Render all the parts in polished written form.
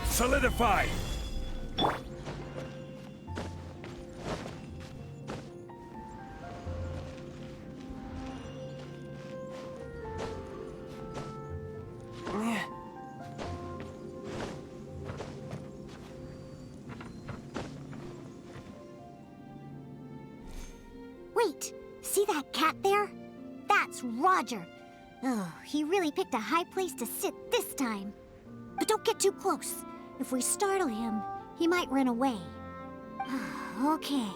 Solidify! Wait, see that cat there? That's Roger. Oh, he really picked a high place to sit this time. But don't get too close. If we startle him, he might run away. Okay.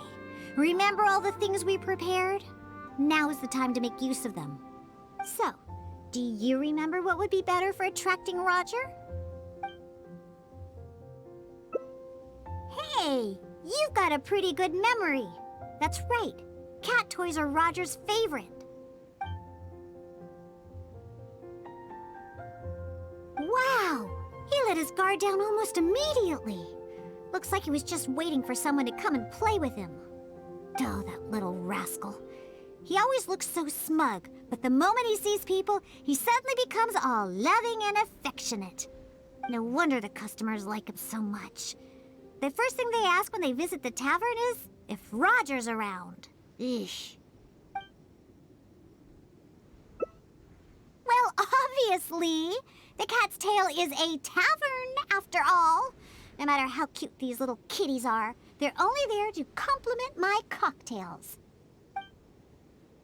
Remember all the things we prepared? Now is the time to make use of them. So, do you remember what would be better for attracting Roger? Hey, you've got a pretty good memory. That's right. Cat toys are Roger's favorite. Wow! He let his guard down almost immediately. Looks like he was just waiting for someone to come and play with him. Oh, that little rascal. He always looks so smug, but the moment he sees people, he suddenly becomes all loving and affectionate. No wonder the customers like him so much. The first thing they ask when they visit the tavern is if Roger's around. Eesh. Well, obviously. The Cat's Tail is a tavern, after all. No matter how cute these little kitties are, they're only there to compliment my cocktails.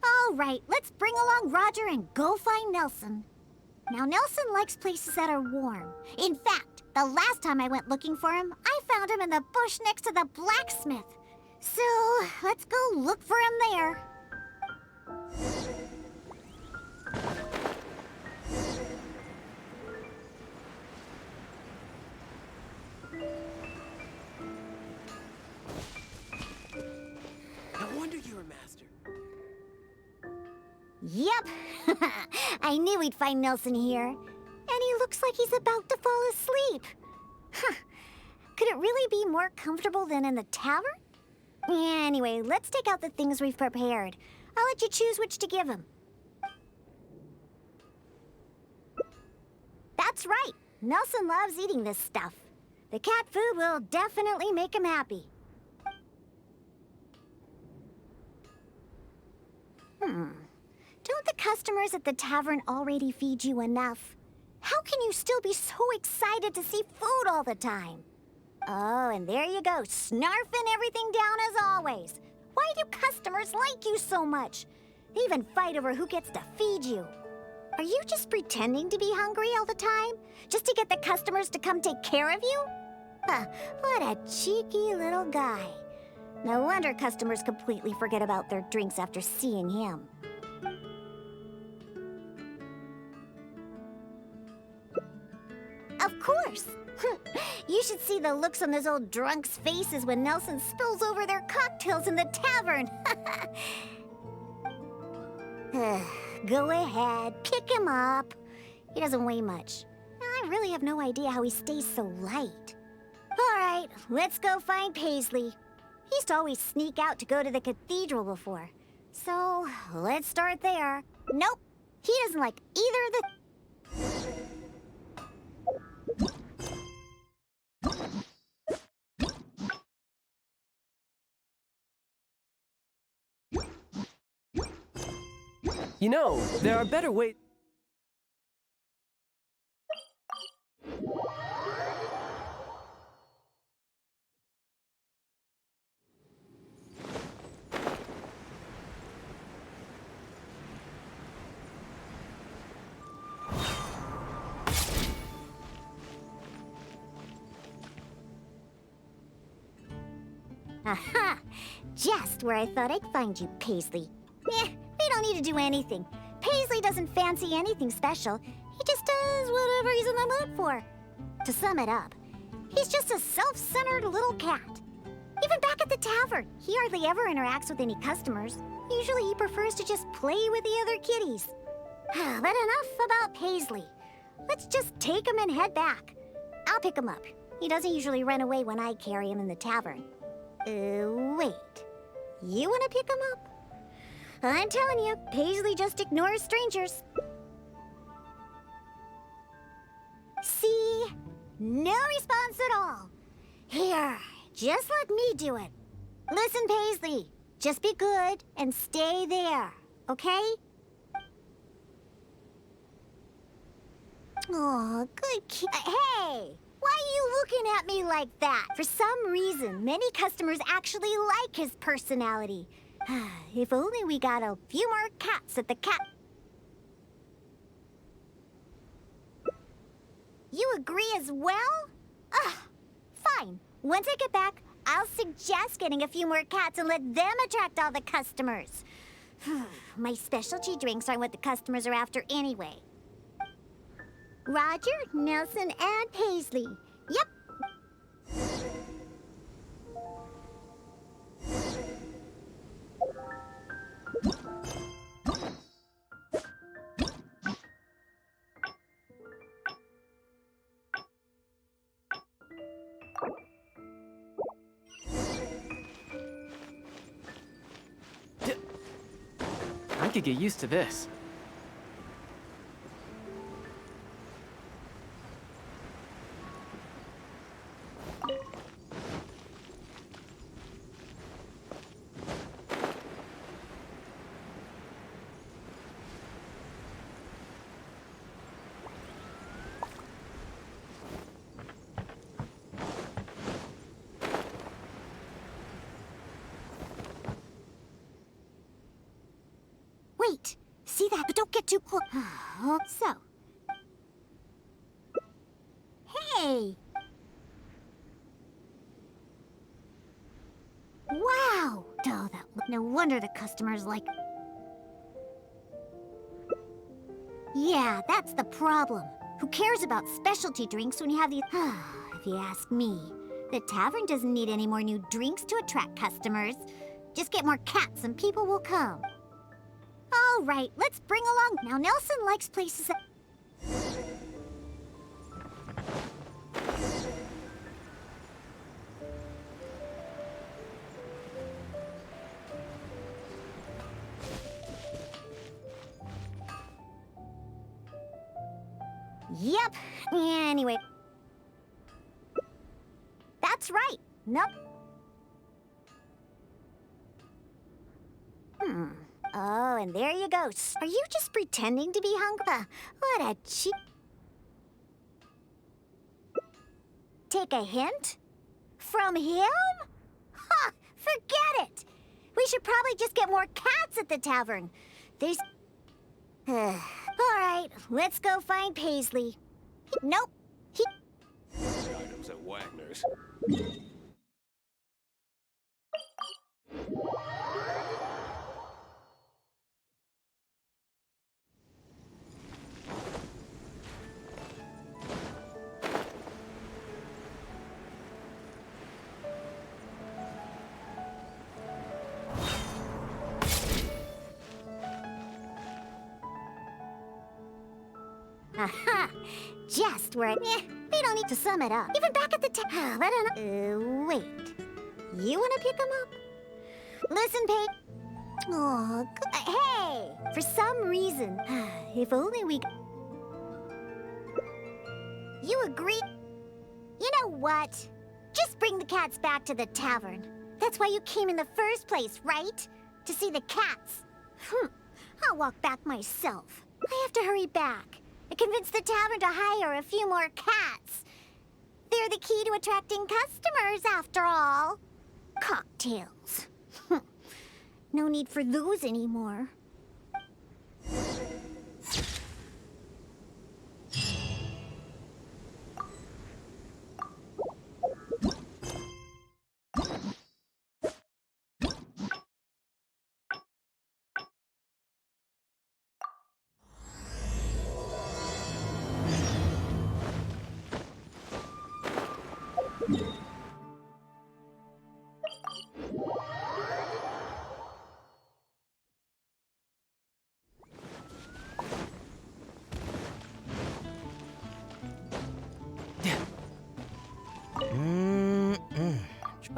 All right, let's bring along Roger and go find Nelson. Now, Nelson likes places that are warm. In fact, the last time I went looking for him, I found him in the bush next to the blacksmith. So, let's go look for him there. No wonder you're a master. Yep. I knew we'd find Nelson here. And he looks like he's about to fall asleep. Huh. Could it really be more comfortable than in the tavern? Anyway, let's take out the things we've prepared. I'll let you choose which to give him. That's right. Nelson loves eating this stuff. The cat food will definitely make him happy. Don't the customers at the tavern already feed you enough? How can you still be so excited to see food all the time? Oh, and there you go, snarfing everything down as always. Why do customers like you so much? They even fight over who gets to feed you. Are you just pretending to be hungry all the time? Just to get the customers to come take care of you? What a cheeky little guy. No wonder customers completely forget about their drinks after seeing him. Of course! You should see the looks on those old drunks' faces when Nelson spills over their cocktails in the tavern. Go ahead, pick him up. He doesn't weigh much. I really have no idea how he stays so light. All right, let's go find Paisley. He used to always sneak out to go to the cathedral before. So, let's start there. Nope, he doesn't like either of the... You know, there are better ways. Aha! Just where I thought I'd find you, Paisley. Eh, we don't need to do anything. Paisley doesn't fancy anything special. He just does whatever he's in the mood for. To sum it up, he's just a self-centered little cat. Even back at the tavern, he hardly ever interacts with any customers. Usually he prefers to just play with the other kitties. But enough about Paisley. Let's just take him and head back. I'll pick him up. He doesn't usually run away when I carry him in the tavern. Wait. You want to pick him up? I'm telling you, Paisley just ignores strangers. See? No response at all. Here, just let me do it. Listen, Paisley, just be good and stay there, okay? Oh, good kid. Hey! Why are you looking at me like that? For some reason, many customers actually like his personality. If only we got a few more cats at the cat... You agree as well? Fine. Once I get back, I'll suggest getting a few more cats and let them attract all the customers. My specialty drinks aren't what the customers are after anyway. Roger, Nelson, and Paisley. Yep. I could get used to this. Wait, see that, but don't get too close. So. Hey! Wow! Oh, no wonder the customers like... Yeah, that's the problem. Who cares about specialty drinks when you have these... If you ask me, the tavern doesn't need any more new drinks to attract customers. Just get more cats and people will come. All right, let's bring along... Now, Nelson likes places that... Yep. Anyway. That's right. Nope. Oh, and there you go. Are you just pretending to be hungry? What a cheap... Take a hint? From him? Ha! Forget it! We should probably just get more cats at the tavern. There's... All right, let's go find Paisley. Nope. Items at Wagner's. Aha! Just where we don't need to sum it up. Even back at the I don't know. Wait. You want to pick him up? Listen, Paige. Oh, hey! For some reason, if only we... You agree? You know what? Just bring the cats back to the tavern. That's why you came in the first place, right? To see the cats. I'll walk back myself. I have to hurry back. I convinced the tavern to hire a few more cats. They're the key to attracting customers, after all. Cocktails. No need for those anymore.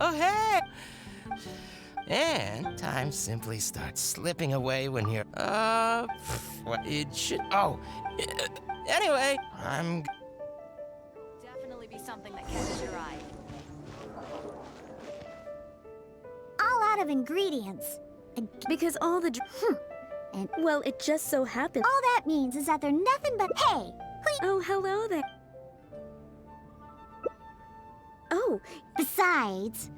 Oh, hey! And time simply starts slipping away when you're, what it should, anyway, I'm... Definitely be something that catches your eye. All out of ingredients. Because all the... And Well, it just so happened... all that means is that they're nothing but... Hey! Oh, hello there. Oh, Besides,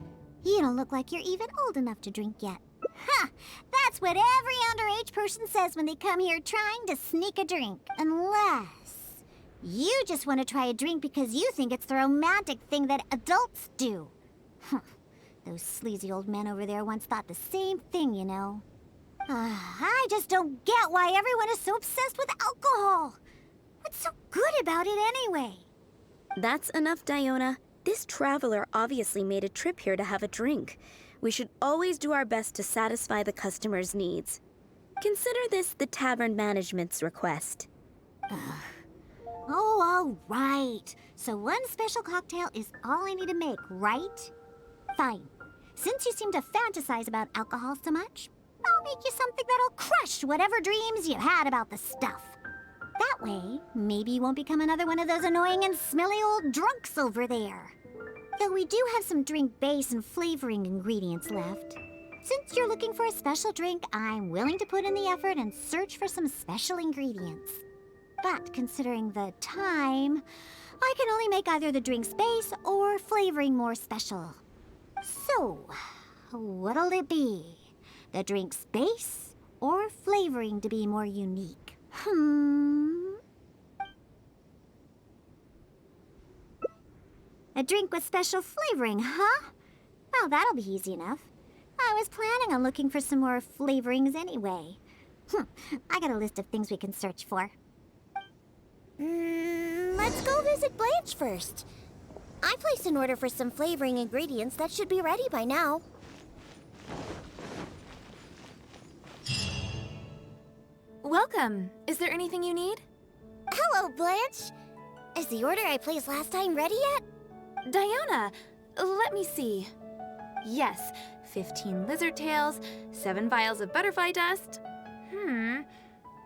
you don't look like you're even old enough to drink yet. Huh! That's what every underage person says when they come here trying to sneak a drink. Unless you just want to try a drink because you think it's the romantic thing that adults do. Huh. Those sleazy old men over there once thought the same thing, you know. I just don't get why everyone is so obsessed with alcohol. What's so good about it anyway? that's enough, Diona. This traveler obviously made a trip here to have a drink. We should always do our best to satisfy the customer's needs. Consider this the tavern management's request. Oh, all right. So one special cocktail is all I need to make, right? Fine. Since you seem to fantasize about alcohol so much, I'll make you something that'll crush whatever dreams you had about the stuff. That way, maybe you won't become another one of those annoying and smelly old drunks over there. Though we do have some drink base and flavoring ingredients left. Since you're looking for a special drink, I'm willing to put in the effort and search for some special ingredients. But considering the time, I can only make either the drink's base or flavoring more special. So, what'll it be? The drink's base or flavoring to be more unique? A drink with special flavoring, huh? Well, that'll be easy enough. I was planning on looking for some more flavorings anyway. I got a list of things we can search for. Let's go visit Blanche first. I placed an order for some flavoring ingredients that should be ready by now. Welcome. Is there anything you need? Hello, Blanche. Is the order I placed last time ready yet? Diona, let me see. Yes, 15 lizard tails, 7 vials of butterfly dust.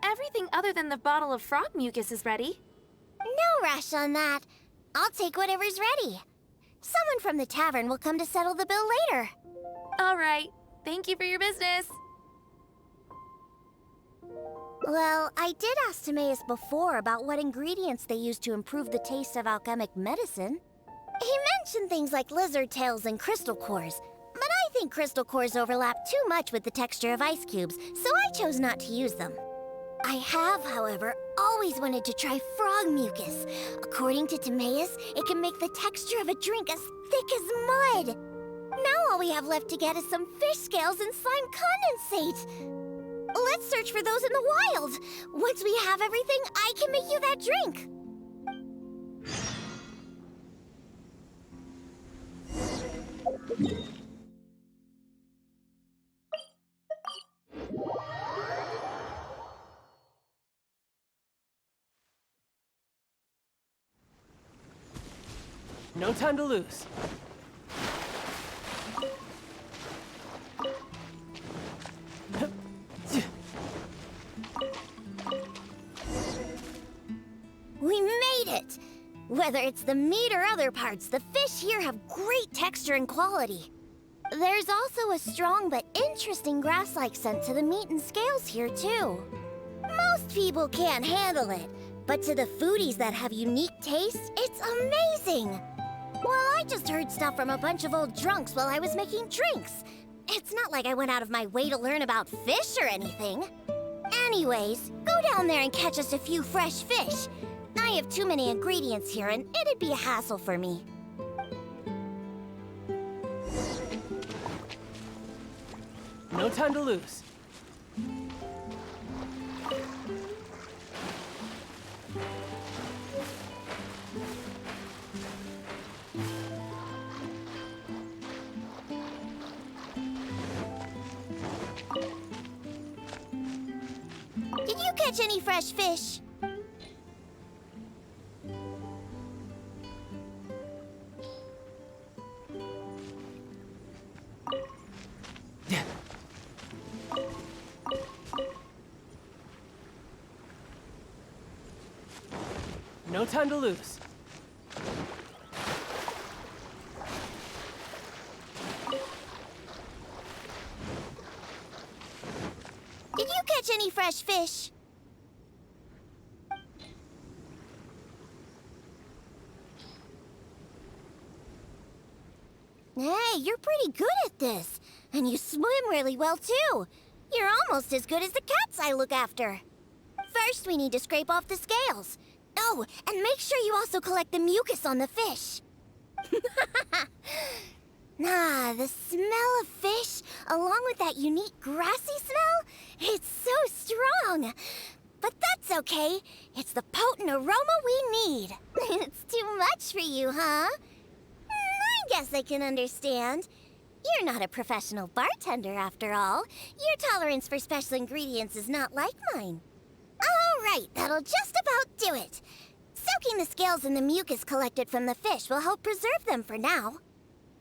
Everything other than the bottle of frog mucus is ready. No rush on that. I'll take whatever's ready. Someone from the tavern will come to settle the bill later. All right. Thank you for your business. Well, I did ask Timaeus before about what ingredients they use to improve the taste of alchemic medicine. He mentioned things like lizard tails and crystal cores, but I think crystal cores overlap too much with the texture of ice cubes, so I chose not to use them. I have, however, always wanted to try frog mucus. According to Timaeus, it can make the texture of a drink as thick as mud. Now all we have left to get is some fish scales and slime condensate. Let's search for those in the wild. Once we have everything, I can make you that drink. No time to lose. We made it! Whether it's the meat or other parts, the fish here have great texture and quality. There's also a strong but interesting grass-like scent to the meat and scales here, too. Most people can't handle it, but to the foodies that have unique tastes, it's amazing! Well, I just heard stuff from a bunch of old drunks while I was making drinks. It's not like I went out of my way to learn about fish or anything. Anyways, go down there and catch us a few fresh fish. I have too many ingredients here, and it'd be a hassle for me. No time to lose. Did you catch any fresh fish? No time to lose. Did you catch any fresh fish? Hey, you're pretty good at this. And you swim really well, too. You're almost as good as the cats I look after. First, we need to scrape off the scales. Oh, and make sure you also collect the mucus on the fish. The smell of fish, along with that unique grassy smell, it's so strong. But that's okay. It's the potent aroma we need. It's too much for you, huh? I guess I can understand. You're not a professional bartender, after all. Your tolerance for special ingredients is not like mine. All right, that'll just about do it. Soaking the scales in the mucus collected from the fish will help preserve them for now.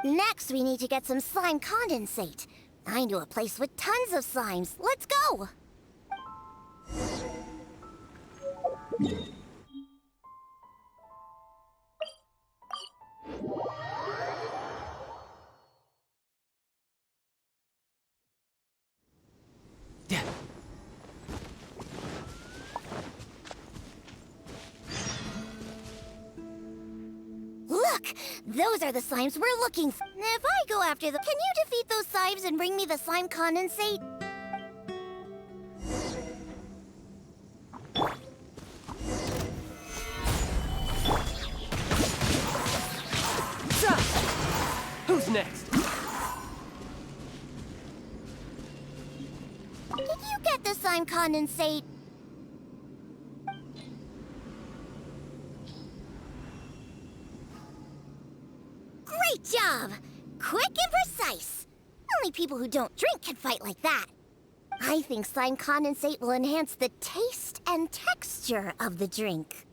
Next, we need to get some slime condensate. I know a place with tons of slimes. Let's go! Look! Those are the slimes we're looking for. If I go after them, can you defeat those slimes and bring me the slime condensate? Stop! Who's next? Did you get the slime condensate? Great job! Quick and precise. Only people who don't drink can fight like that. I think slime condensate will enhance the taste and texture of the drink.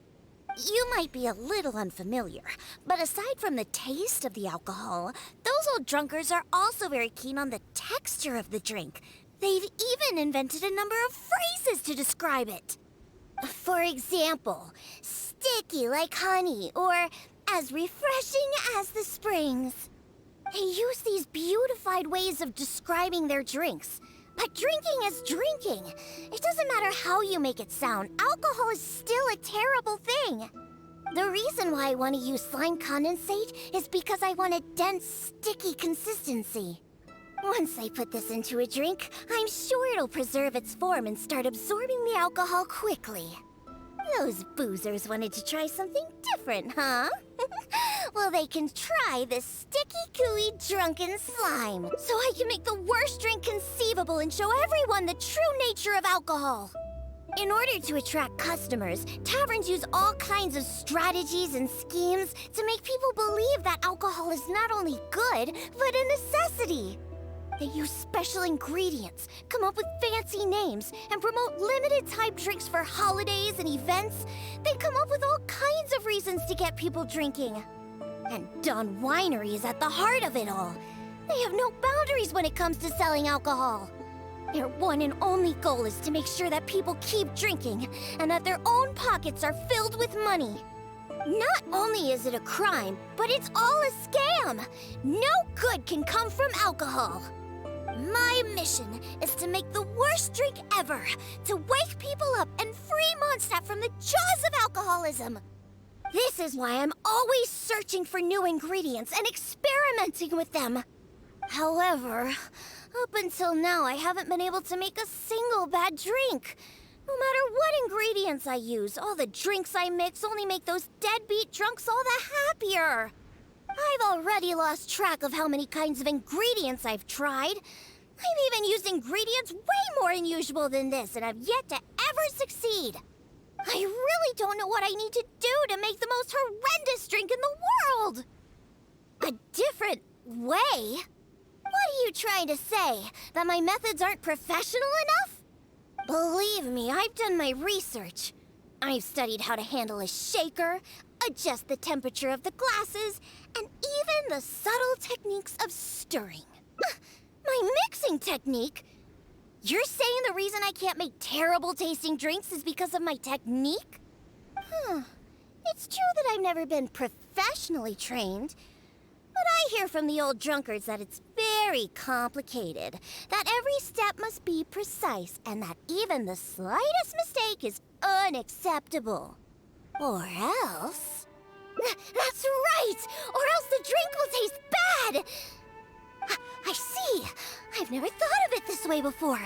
You might be a little unfamiliar, but aside from the taste of the alcohol, those old drunkards are also very keen on the texture of the drink. They've even invented a number of phrases to describe it. For example, sticky like honey, or as refreshing as the springs. They use these beautified ways of describing their drinks. But drinking is drinking. It doesn't matter how you make it sound, alcohol is still a terrible thing. The reason why I want to use slime condensate is because I want a dense, sticky consistency. Once I put this into a drink, I'm sure it'll preserve its form and start absorbing the alcohol quickly. Those boozers wanted to try something different, huh? Well, they can try this sticky, gooey, drunken slime, so I can make the worst drink conceivable and show everyone the true nature of alcohol. In order to attract customers, taverns use all kinds of strategies and schemes to make people believe that alcohol is not only good, but a necessity. They use special ingredients, come up with fancy names, and promote limited-time drinks for holidays and events. They come up with all kinds of reasons to get people drinking. And Dawn Winery is at the heart of it all. They have no boundaries when it comes to selling alcohol. Their one and only goal is to make sure that people keep drinking, and that their own pockets are filled with money. Not only is it a crime, but it's all a scam. No good can come from alcohol. My mission is to make the worst drink ever, to wake people up and free Mondstadt from the jaws of alcoholism. This is why I'm always searching for new ingredients and experimenting with them. However, up until now, I haven't been able to make a single bad drink. No matter what ingredients I use, all the drinks I mix only make those deadbeat drunks all the happier. I've already lost track of how many kinds of ingredients I've tried. I've even used ingredients way more unusual than this, and I've yet to ever succeed. I really don't know what I need to do to make the most horrendous drink in the world. A different way? What are you trying to say? That my methods aren't professional enough? Believe me, I've done my research. I've studied how to handle a shaker, adjust the temperature of the glasses, and even the subtle techniques of stirring. My mixing technique? You're saying the reason I can't make terrible tasting drinks is because of my technique? It's true that I've never been professionally trained, but I hear from the old drunkards that it's very complicated, that every step must be precise, and that even the slightest mistake is unacceptable. Or else... That's right! Or else the drink will taste bad! I see! I've never thought of it this way before.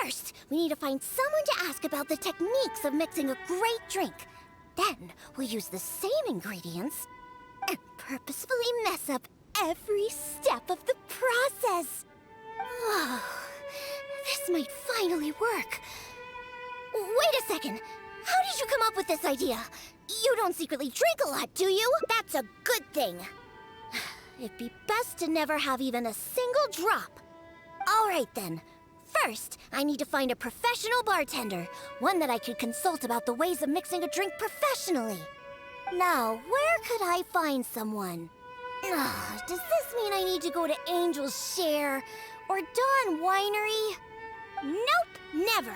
First, we need to find someone to ask about the techniques of mixing a great drink. Then, we'll use the same ingredients and purposefully mess up every step of the process. Oh, this might finally work. Wait a second. How did you come up with this idea? You don't secretly drink a lot, do you? That's a good thing. It'd be best to never have even a single drop. All right, then. First, I need to find a professional bartender, one that I could consult about the ways of mixing a drink professionally. Now, where could I find someone? Does this mean I need to go to Angel's Share or Dawn Winery? Nope, never.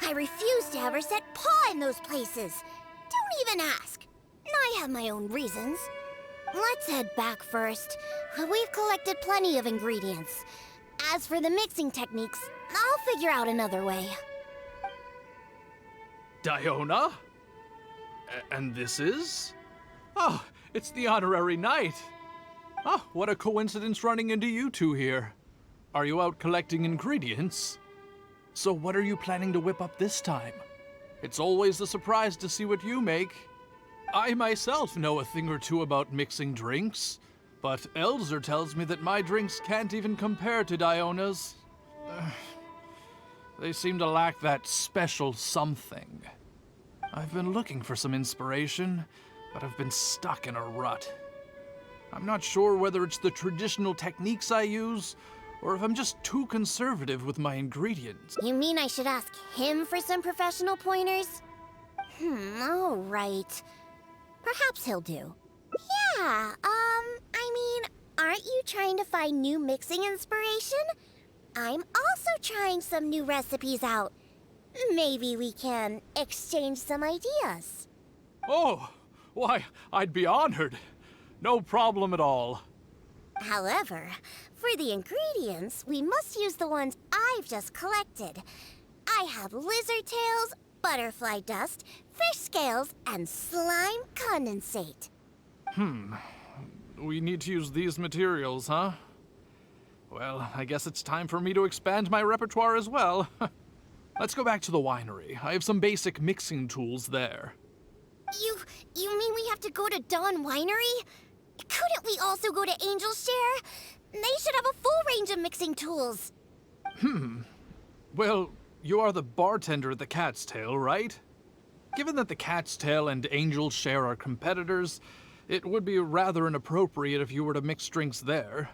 I refuse to ever set paw in those places. Don't even ask. I have my own reasons. Let's head back first. We've collected plenty of ingredients. As for the mixing techniques, I'll figure out another way. Diona? And this is? Oh, it's the honorary knight. Oh, what a coincidence running into you two here. Are you out collecting ingredients? So what are you planning to whip up this time? It's always a surprise to see what you make. I myself know a thing or two about mixing drinks, but Elzer tells me that my drinks can't even compare to Diona's. They seem to lack that special something. I've been looking for some inspiration, but I've been stuck in a rut. I'm not sure whether it's the traditional techniques I use, or if I'm just too conservative with my ingredients. You mean I should ask him for some professional pointers? All right. Perhaps he'll do. Yeah, aren't you trying to find new mixing inspiration? I'm also trying some new recipes out. Maybe we can exchange some ideas. Oh, why, I'd be honored. No problem at all. However, for the ingredients, we must use the ones I've just collected. I have lizard tails, butterfly dust, fish scales, and slime condensate. We need to use these materials, huh? Well, I guess it's time for me to expand my repertoire as well. Let's go back to the winery. I have some basic mixing tools there. You mean we have to go to Dawn Winery? Couldn't we also go to Angel's Share? They should have a full range of mixing tools. Well, you are the bartender at the Cat's Tail, right? Given that the Cat's Tail and Angel's Share are competitors, it would be rather inappropriate if you were to mix drinks there.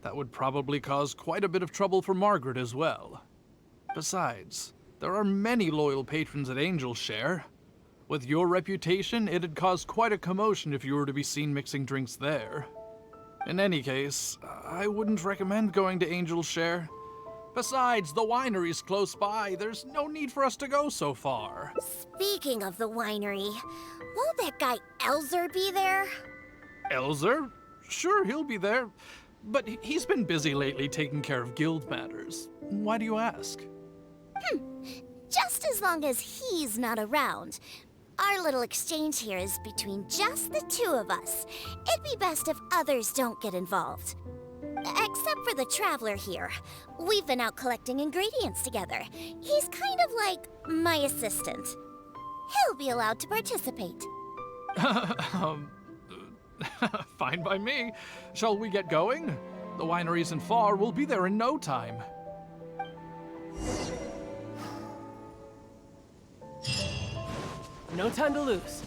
That would probably cause quite a bit of trouble for Margaret as well. Besides, there are many loyal patrons at Angel's Share. With your reputation, it'd cause quite a commotion if you were to be seen mixing drinks there. In any case, I wouldn't recommend going to Angel's Share. Besides, the winery's close by. There's no need for us to go so far. Speaking of the winery, won't that guy Elzer be there? Elzer? Sure, he'll be there. But he's been busy lately taking care of guild matters. Why do you ask? Just as long as he's not around. Our little exchange here is between just the two of us. It'd be best if others don't get involved. Except for the traveler here. We've been out collecting ingredients together. He's kind of like my assistant. He'll be allowed to participate. Fine by me. Shall we get going? The winery isn't far. We'll be there in no time. No time to lose.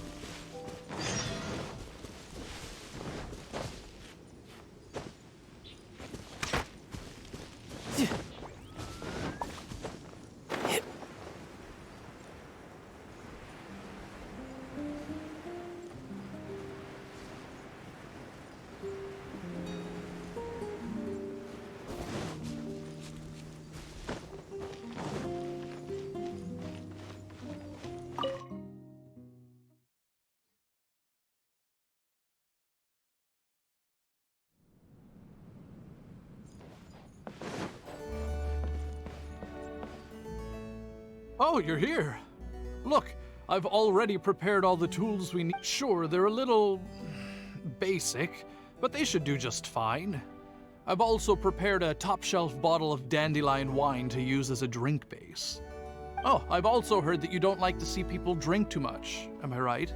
Oh, you're here. Look, I've already prepared all the tools we need. Sure, they're a little basic, but they should do just fine. I've also prepared a top-shelf bottle of dandelion wine to use as a drink base. Oh, I've also heard that you don't like to see people drink too much. Am I right?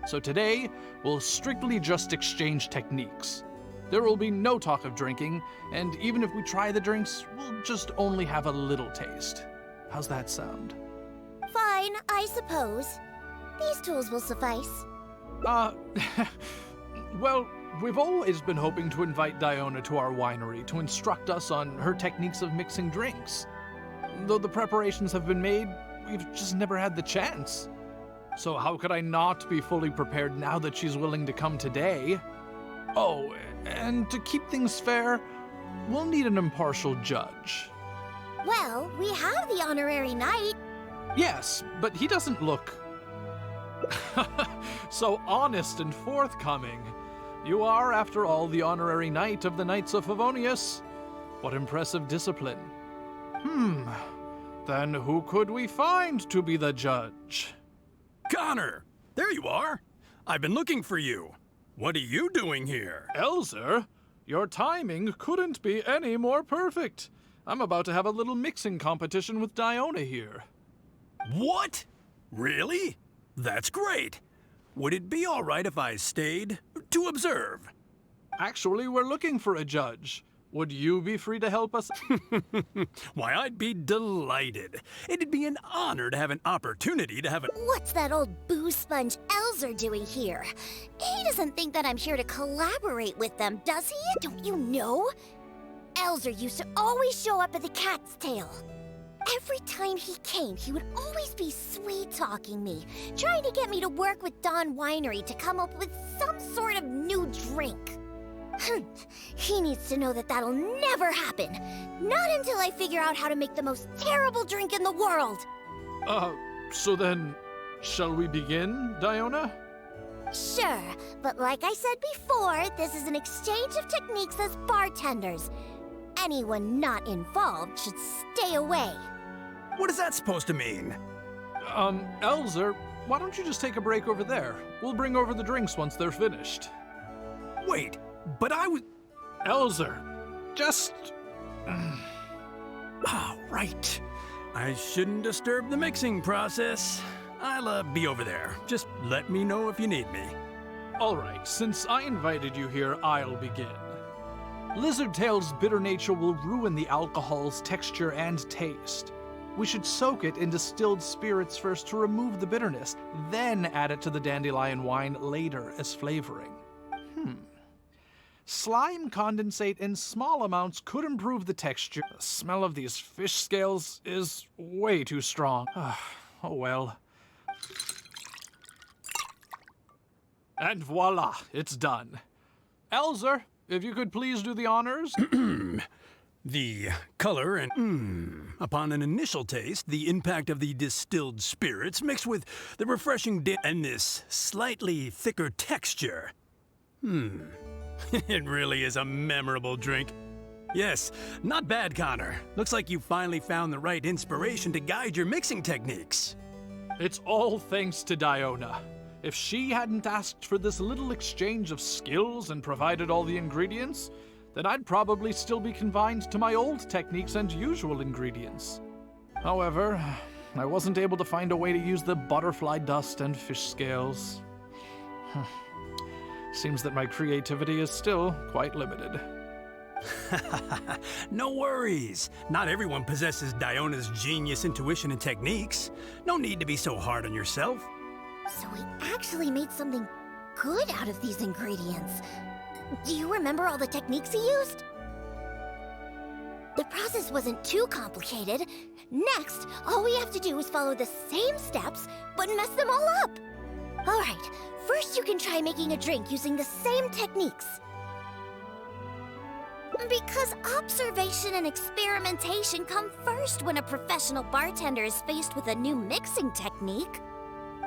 So today, we'll strictly just exchange techniques. There will be no talk of drinking, and even if we try the drinks, we'll just only have a little taste. How's that sound? Fine, I suppose. These tools will suffice. Well, we've always been hoping to invite Diona to our winery to instruct us on her techniques of mixing drinks. Though the preparations have been made, we've just never had the chance. So how could I not be fully prepared now that she's willing to come today? Oh, and to keep things fair, we'll need an impartial judge. Well, we have the honorary knight. Yes, but he doesn't look so honest and forthcoming. You are, after all, the honorary knight of the Knights of Favonius. What impressive discipline. Then who could we find to be the judge? Connor! There you are! I've been looking for you. What are you doing here? Elzer, your timing couldn't be any more perfect. I'm about to have a little mixing competition with Diona here. What? Really? That's great. Would it be all right if I stayed to observe? Actually, we're looking for a judge. Would you be free to help us? Why, I'd be delighted. It'd be an honor to have an opportunity to have a... What's that old booze sponge Elzer doing here? He doesn't think that I'm here to collaborate with them, does he? Don't you know? Elzer used to always show up at the Cat's Tail. Every time he came, he would always be sweet-talking me, trying to get me to work with Dawn Winery to come up with some sort of new drink. He needs to know that that'll never happen. Not until I figure out how to make the most terrible drink in the world. So then, shall we begin, Diona? Sure, but like I said before, this is an exchange of techniques as bartenders. Anyone not involved should stay away. What is that supposed to mean? Elzer, why don't you just take a break over there? We'll bring over the drinks once they're finished. Wait, but I was... Elzer, just... Oh, right. I shouldn't disturb the mixing process. I'll be over there. Just let me know if you need me. All right, since I invited you here, I'll begin. Lizardtail's bitter nature will ruin the alcohol's texture and taste. We should soak it in distilled spirits first to remove the bitterness, then add it to the dandelion wine later as flavoring. Slime condensate in small amounts could improve the texture. The smell of these fish scales is way too strong. Oh well. And voila, it's done. Elzer, if you could please do the honors. The color and upon an initial taste, the impact of the distilled spirits mixed with the refreshing and this slightly thicker texture. It really is a memorable drink. Yes, not bad, Connor. Looks like you finally found the right inspiration to guide your mixing techniques. It's all thanks to Diona. If she hadn't asked for this little exchange of skills and provided all the ingredients, then I'd probably still be confined to my old techniques and usual ingredients. However, I wasn't able to find a way to use the butterfly dust and fish scales. Seems that my creativity is still quite limited. No worries. Not everyone possesses Diona's genius intuition and techniques. No need to be so hard on yourself. So we actually made something good out of these ingredients. Do you remember all the techniques he used? The process wasn't too complicated. Next, all we have to do is follow the same steps, but mess them all up. All right, first you can try making a drink using the same techniques. Because observation and experimentation come first when a professional bartender is faced with a new mixing technique.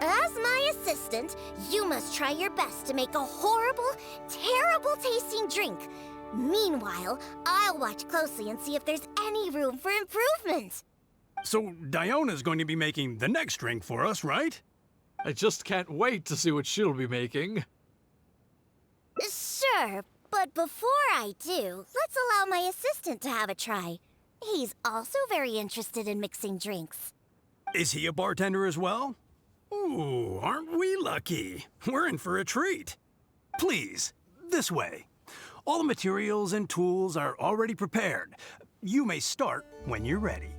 As my assistant, you must try your best to make a horrible, terrible tasting drink. Meanwhile, I'll watch closely and see if there's any room for improvement. So Diona's going to be making the next drink for us, right? I just can't wait to see what she'll be making. Sure, but before I do, let's allow my assistant to have a try. He's also very interested in mixing drinks. Is he a bartender as well? Ooh, aren't we lucky? We're in for a treat. Please, this way. All the materials and tools are already prepared. You may start when you're ready.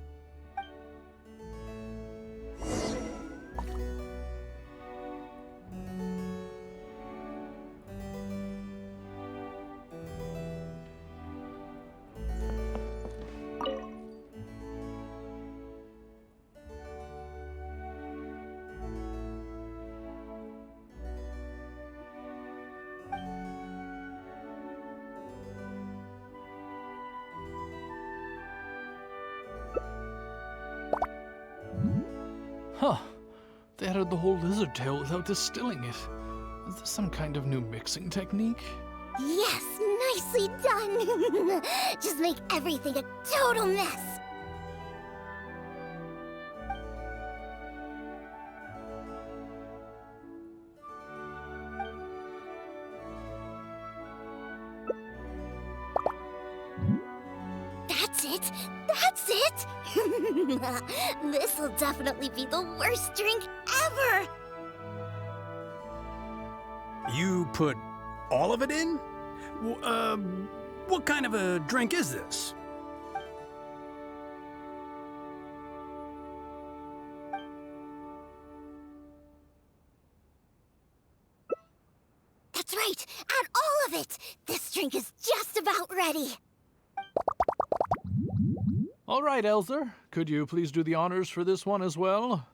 Huh. They added the whole lizard tail without distilling it. Is this some kind of new mixing technique? Yes, nicely done. Just make everything a total mess. That's it. That's it. This'll definitely be the worst drink ever. You put all of it in? What kind of a drink is this? That's right. Add all of it. This drink is just about ready. All right, Elzer. Could you please do the honors for this one as well?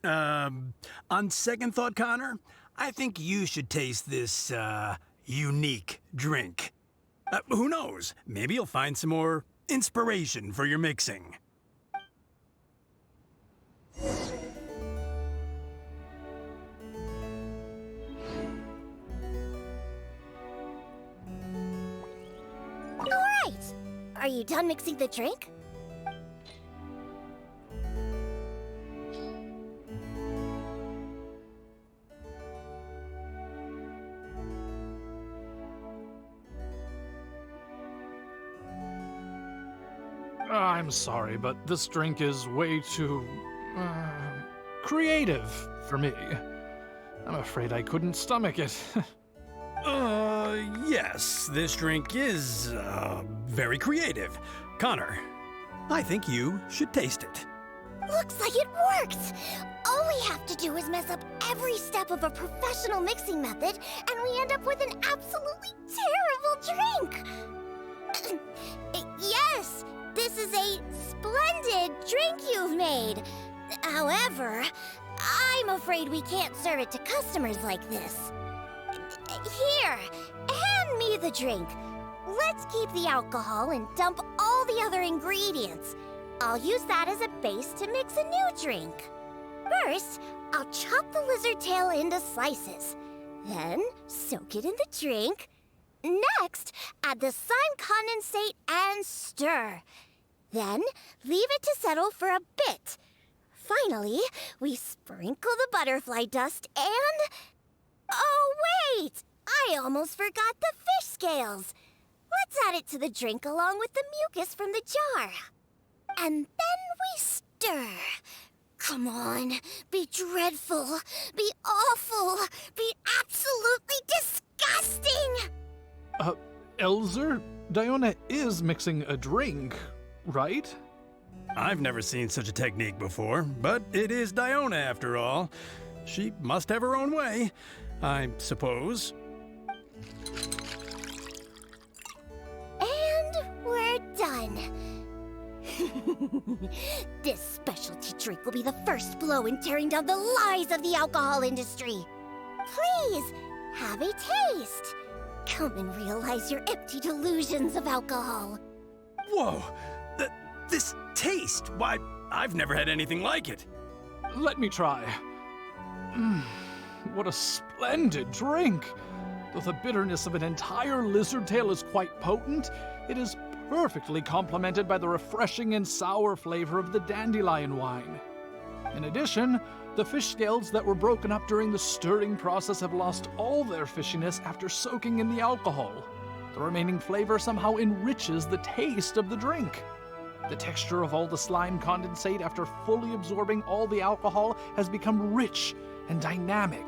On second thought, Connor, I think you should taste this, unique drink. Who knows? Maybe you'll find some more inspiration for your mixing. All right. Are you done mixing the drink? I'm sorry, but this drink is way too, creative for me. I'm afraid I couldn't stomach it. Yes, this drink is, very creative. Connor, I think you should taste it. Looks like it worked! All we have to do is mess up every step of a professional mixing method, and we end up with an absolutely terrible drink! Yes, this is a splendid drink you've made. However, I'm afraid we can't serve it to customers like this. Here, hand me the drink. Let's keep the alcohol and dump all the other ingredients. I'll use that as a base to mix a new drink. First, I'll chop the lizard tail into slices. Then, soak it in the drink. Next, add the slime condensate and stir. Then, leave it to settle for a bit. Finally, we sprinkle the butterfly dust and... Oh, wait! I almost forgot the fish scales. Let's add it to the drink along with the mucus from the jar. And then we stir. Come on, be dreadful, be awful, be absolutely disgusting! Elzer, Diona is mixing a drink, right? I've never seen such a technique before, but it is Diona after all. She must have her own way, I suppose. And we're done. This specialty drink will be the first blow in tearing down the lies of the alcohol industry. Please, have a taste. Come and realize your empty delusions of alcohol. Whoa! This taste! Why, I've never had anything like it. Let me try. What a splendid drink! Though the bitterness of an entire lizard tail is quite potent, it is perfectly complemented by the refreshing and sour flavor of the dandelion wine. In addition, the fish scales that were broken up during the stirring process have lost all their fishiness after soaking in the alcohol. The remaining flavor somehow enriches the taste of the drink. The texture of all the slime condensate after fully absorbing all the alcohol has become rich and dynamic.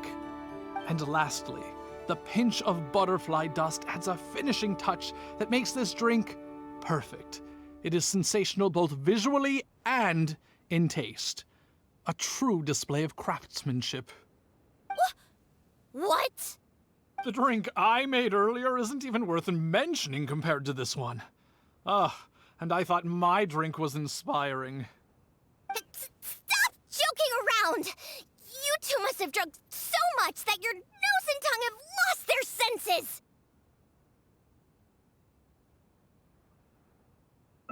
And lastly, the pinch of butterfly dust adds a finishing touch that makes this drink perfect. It is sensational both visually and in taste. A true display of craftsmanship. What? The drink I made earlier isn't even worth mentioning compared to this one. And I thought my drink was inspiring. Stop joking around! You two must have drunk so much that your nose and tongue have lost their senses!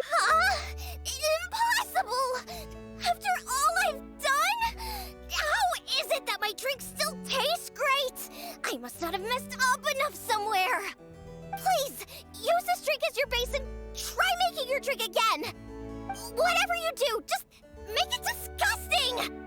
Huh? Impossible! After all I've done? How is it that my drink still tastes great? I must not have messed up enough somewhere. Please, use this drink as your base and try making your drink again. Whatever you do, just make it disgusting!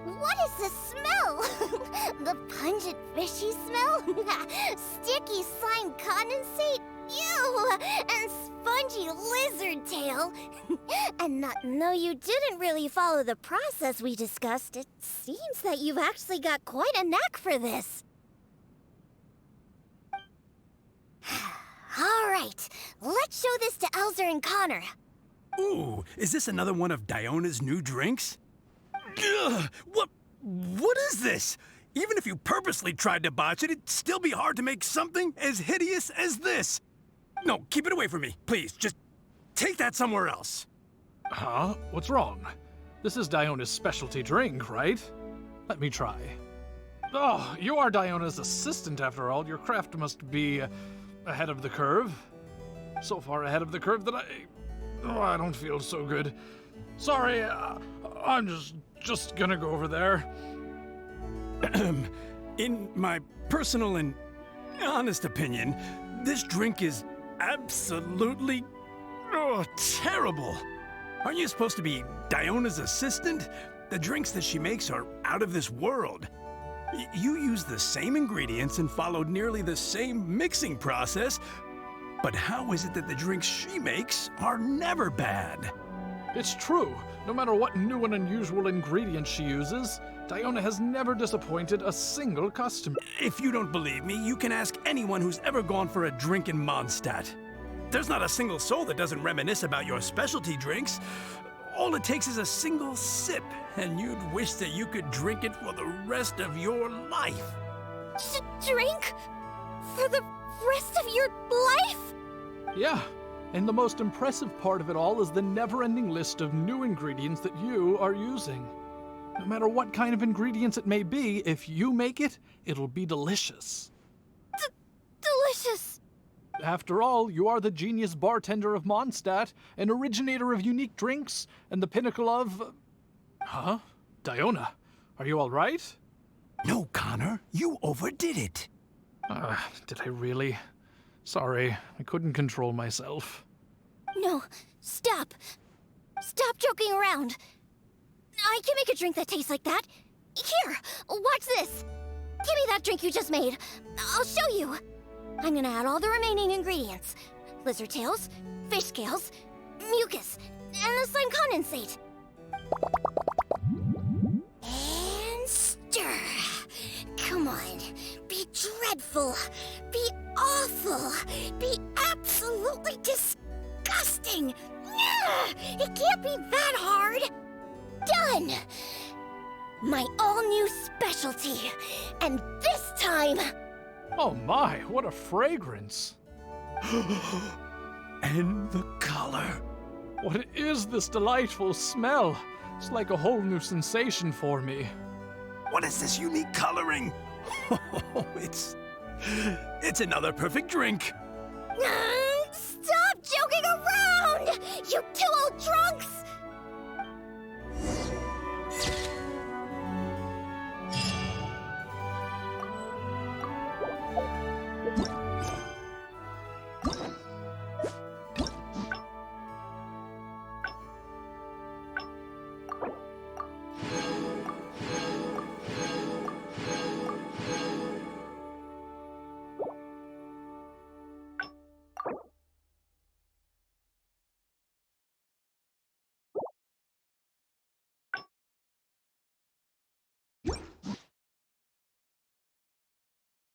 What is the smell? The pungent fishy smell? Sticky slime condensate? Ew! And spongy lizard tail? And though you didn't really follow the process we discussed, it seems that you've actually got quite a knack for this. All right, let's show this to Elzer and Connor. Ooh, is this another one of Diona's new drinks? Ugh, what is this? Even if you purposely tried to botch it, it'd still be hard to make something as hideous as this. No, keep it away from me, please. Just take that somewhere else. Huh? What's wrong? This is Diona's specialty drink, right? Let me try. Oh, you are Diona's assistant after all. Your craft must be ahead of the curve. So far ahead of the curve that I don't feel so good. Sorry, I'm just gonna go over there. In my personal and honest opinion, this drink is absolutely terrible. Aren't you supposed to be Diona's assistant? The drinks that she makes are out of this world. You use the same ingredients and followed nearly the same mixing process, but how is it that the drinks she makes are never bad? It's true. No matter what new and unusual ingredients she uses, Diona has never disappointed a single customer. If you don't believe me, you can ask anyone who's ever gone for a drink in Mondstadt. There's not a single soul that doesn't reminisce about your specialty drinks. All it takes is a single sip, and you'd wish that you could drink it for the rest of your life. Drink? For the rest of your life? Yeah, and the most impressive part of it all is the never-ending list of new ingredients that you are using. No matter what kind of ingredients it may be, if you make it, it'll be delicious. Delicious! After all, you are the genius bartender of Mondstadt, an originator of unique drinks, and the pinnacle of... Huh? Diona, are you all right? No, Connor, you overdid it. Did I really? Sorry, I couldn't control myself. No, stop. Stop joking around. I can make a drink that tastes like that. Here, watch this. Give me that drink you just made. I'll show you. I'm gonna add all the remaining ingredients. Lizard tails, fish scales, mucus, and the slime condensate. And stir. Come on, be dreadful. Be Be absolutely disgusting! It can't be that hard! Done! My all-new specialty. And this time... Oh my, what a fragrance! And the color. What is this delightful smell? It's like a whole new sensation for me. What is this unique coloring? It's another perfect drink.